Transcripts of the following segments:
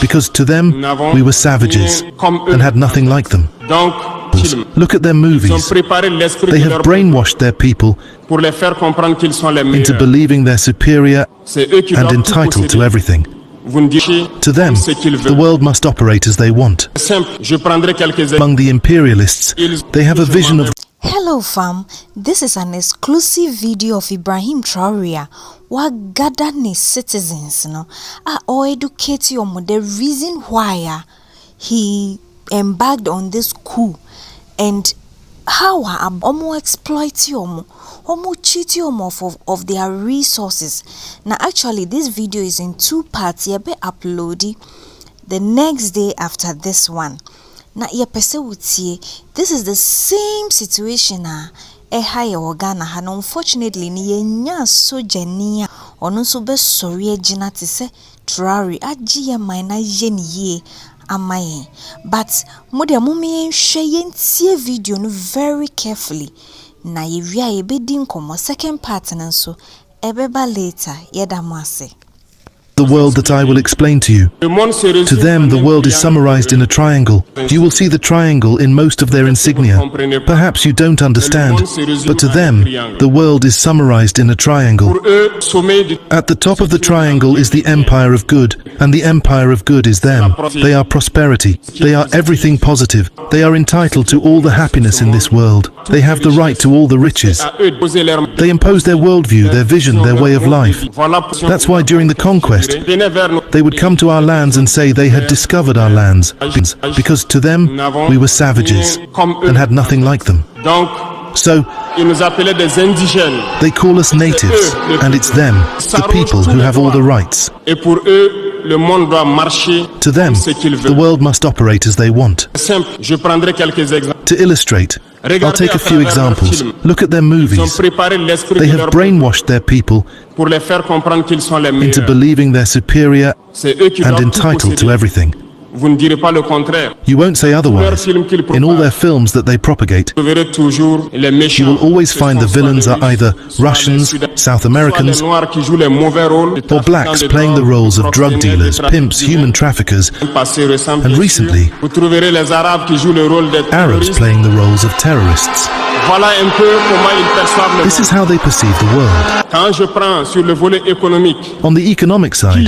because to them, we were savages and had nothing like them. Look at their movies. They have brainwashed their people into believing they're superior and entitled to everything. To them, the world must operate as they want. Among the imperialists, they have a vision of... Hello fam, this is an exclusive video of IBRAHIM TRAORE wa gather his citizens or educate you on the reason why he embarked on this coup and how omo exploit you omo cheat you of their resources. Now actually this video is in two parts. You be uploaded the next day after this one. Na this is the same situation Ghana and unfortunately ni yenya soja niya ono so be sorry agina te se Traore agiye man na ye amaye, but mode amome hwe yentie video no very carefully na yewia ye bedi nkomo second part nanso ebeba later yeda mo ase. The world that I will explain to you. To them, the world is summarized in a triangle. You will see the triangle in most of their insignia. Perhaps you don't understand, but to them, the world is summarized in a triangle. At the top of the triangle is the empire of good, and the empire of good is them. They are prosperity. They are everything positive. They are entitled to all the happiness in this world. They have the right to all the riches. They impose their worldview, their vision, their way of life. That's why during the conquest, they would come to our lands and say they had discovered our lands, because to them, we were savages and had nothing like them. So, they call us natives, and it's them, the people who have all the rights. To them, the world must operate as they want. To illustrate, I'll take a few examples. Look at their movies. They have brainwashed their people into believing they're superior and entitled to everything. You won't say otherwise. In all their films that they propagate, you will always find the villains are either Russians, South Americans, or blacks playing the roles of drug dealers, pimps, human traffickers, and recently, Arabs playing the roles of terrorists. This is how they perceive the world. On the economic side,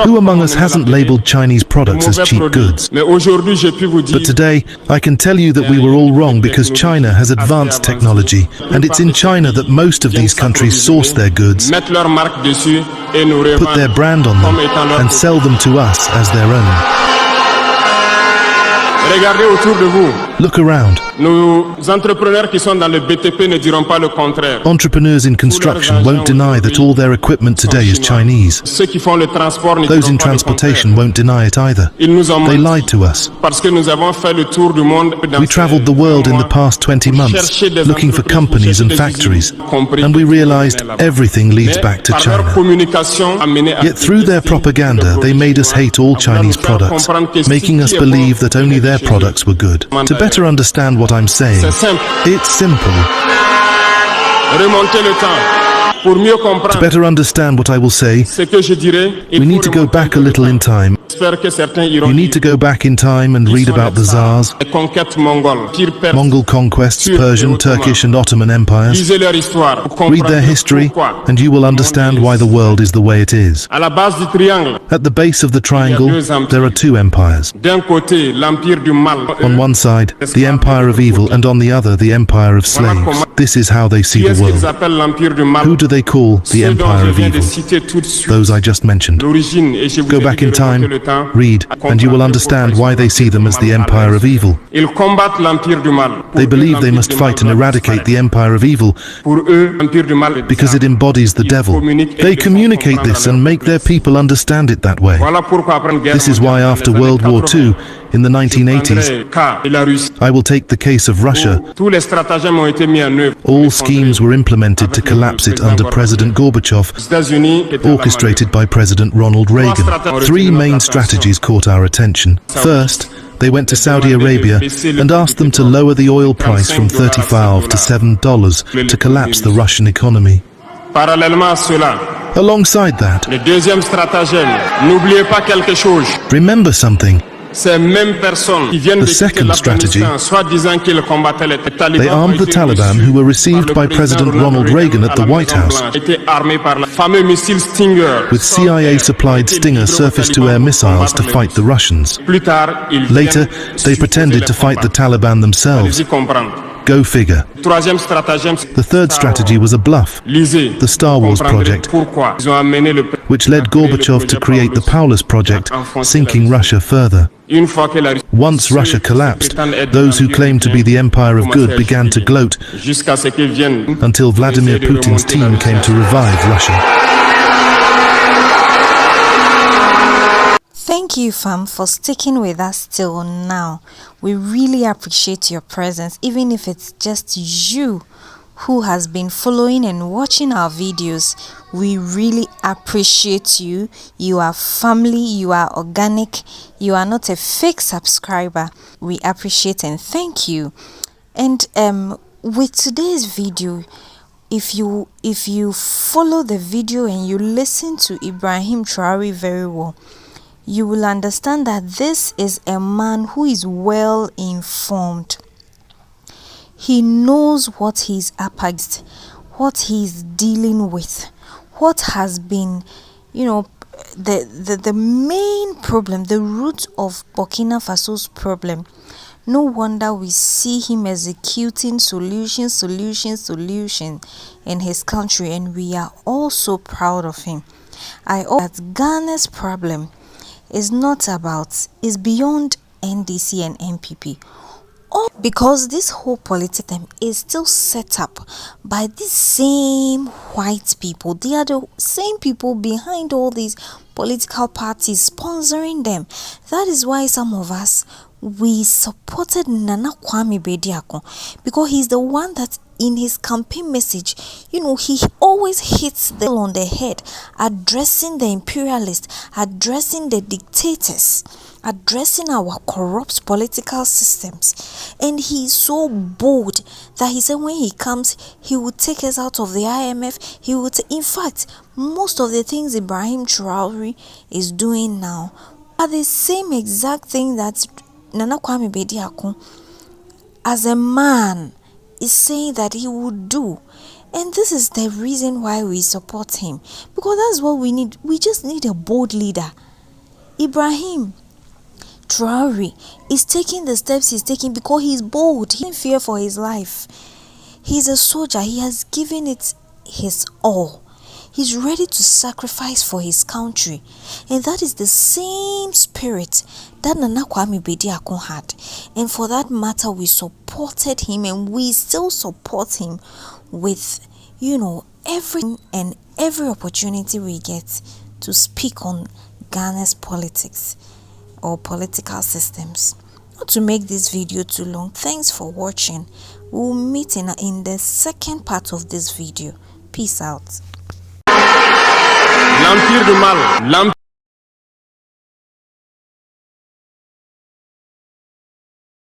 who among us hasn't labeled Chinese products as cheap goods? But today, I can tell you that we were all wrong because China has advanced technology, and it's in China that most of these countries source their goods, put their brand on them, and sell them to us as their own. Look around. Entrepreneurs in construction won't deny that all their equipment today is Chinese. Those in transportation won't deny it either. They lied to us. We traveled the world in the past 20 months looking for companies and factories, and we realized everything leads back to China. Yet through their propaganda, they made us hate all Chinese products, making us believe that only their products were good. To better understand what I'm saying, it's simple. To better understand what I will say, we need to go back a little in time. You need to go back in time and read about the Tsars, Mongol conquests, Persian, Turkish and Ottoman empires. Read their history and you will understand why the world is the way it is. At the base of the triangle, there are two empires. On one side, the empire of evil, and on the other, the empire of slaves. This is how they see the world. Who do they call the empire of evil? Those I just mentioned. Go back in time, read, and you will understand why they see them as the empire of evil. They believe they must fight and eradicate the empire of evil because it embodies the devil. They communicate this and make their people understand it that way. This is why after World War II, in the 1980s, I will take the case of Russia. All schemes were implemented to collapse it under President Gorbachev, orchestrated by President Ronald Reagan. Three main strategies caught our attention. First, they went to Saudi Arabia and asked them to lower the oil price from $35 to $7 to collapse the Russian economy. Alongside that, Le deuxième stratagème, n'oubliez pas quelque chose. remember something. Ces mêmes personnes qui viennent The de quitter second strategy, l'Afghanistan, soit disant qu'ils combattaient les talibans, they armed the Taliban who were received by President Ronald Reagan at the White House étaient armés par le fameux missile Stinger. with CIA-supplied Stinger surface-to-air missiles to fight the Russians. Plus tard, ils Later, viennent they pretended to fight the Taliban themselves. Allez-y comprendre. Go figure. Troisième stratagème, The third strategy was a bluff, lisez, the Star Wars comprendrez project, pourquoi ils ont amené le which led Gorbachev to create the Paulus project, sinking Russia further. Une fois que la Russie Once Russia collapsed, those who claimed to be the empire of good began to gloat jusqu'à ce qu'ils viennent until Vladimir Putin's team came to revive Russia. Thank you, fam, for sticking with us till now. We really appreciate your presence, even if it's just you who has been following and watching our videos. We really appreciate you. You are family, you are organic, you are not a fake subscriber. We appreciate and thank you. And with today's video, if you follow the video and you listen to Ibrahim Traore very well, you will understand that this is a man who is well informed. He knows what he's up against, what he's dealing with, what has been, the main problem, the root of Burkina Faso's problem. No wonder we see him executing solution in his country, and we are all so proud of him. I hope that Ghana's problem is beyond NDC and NPP. Because this whole politics is still set up by these same white people. They are the same people behind all these political parties sponsoring them. That is why some of us, we supported Nana Kwame Bediako, because he's the one that in his campaign message, he always hits the nail on the head, addressing the imperialists, addressing the dictators, addressing our corrupt political systems. And he's so bold that he said when he comes, he will take us out of the IMF. He will in fact, most of the things Ibrahim Traore is doing now are the same exact thing that Nana Kwame Bediako, as a man, is saying that he would do. And this is the reason why we support him, because that's what we need. We just need a bold leader. Ibrahim Traore is taking the steps he's taking because he's bold. He doesn't fear for his life. He's a soldier. He has given it his all. He's ready to sacrifice for his country. And that is the same spirit that Nana Kwame Bediako had. And for that matter, we supported him, and we still support him with, every opportunity we get to speak on Ghana's politics or political systems. Not to make this video too long, thanks for watching. We'll meet in the second part of this video. Peace out. L'empire du mal,